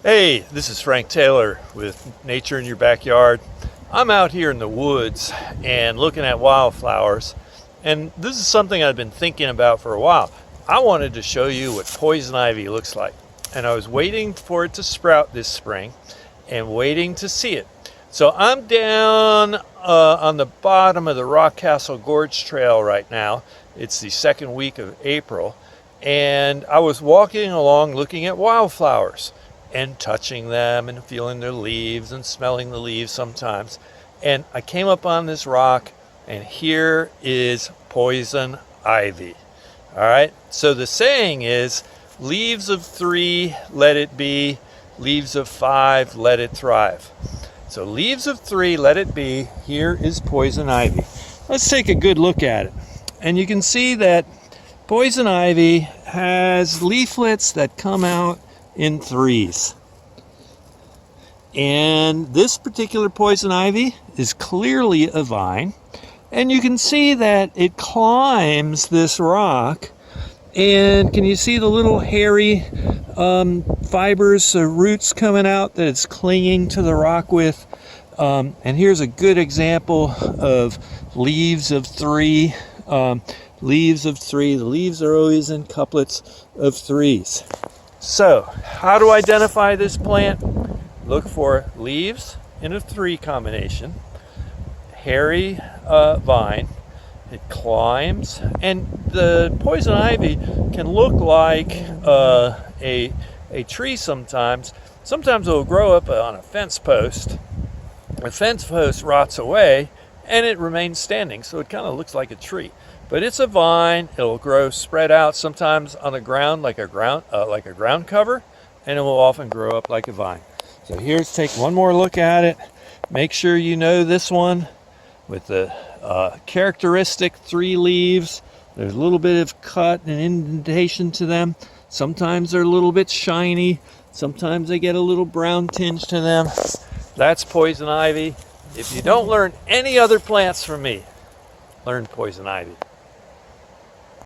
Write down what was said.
Hey, this is Frank Taylor with Nature in Your Backyard. I'm out here in the woods and looking at wildflowers, and this is something I've been thinking about for a while. I wanted to show you what poison ivy looks like, and I was waiting for it to sprout this spring and waiting to see it. So I'm down on the bottom of the Rockcastle Gorge Trail right now. It's the second week of April, and I was walking along looking at wildflowers and touching them and feeling their leaves and smelling the leaves sometimes. And I came up on this rock, and here is poison ivy. All right, so the saying is, leaves of 3, let it be. Leaves of 5, let it thrive. So leaves of 3, let it be. Here is poison ivy. Let's take a good look at it. And you can see that poison ivy has leaflets that come out in 3s. And this particular poison ivy is clearly a vine, and you can see that it climbs this rock. And can you see the little hairy fibers, roots coming out that it's clinging to the rock with? And here's a good example of leaves of 3. Leaves of 3. The leaves are always in couplets of 3s. So, how to identify this plant? Look for leaves in a 3 combination, hairy vine, it climbs, and the poison ivy can look like a tree sometimes. Sometimes it will grow up on a fence post. The fence post rots away and it remains standing, so it kind of looks like a tree. But it's a vine. It'll grow spread out sometimes on the ground like a ground cover, and it will often grow up like a vine. So here's take one more look at it. Make sure you know this one with the characteristic 3 leaves. There's a little bit of cut and indentation to them. Sometimes they're a little bit shiny. Sometimes they get a little brown tinge to them. That's poison ivy. If you don't learn any other plants from me, learn poison ivy.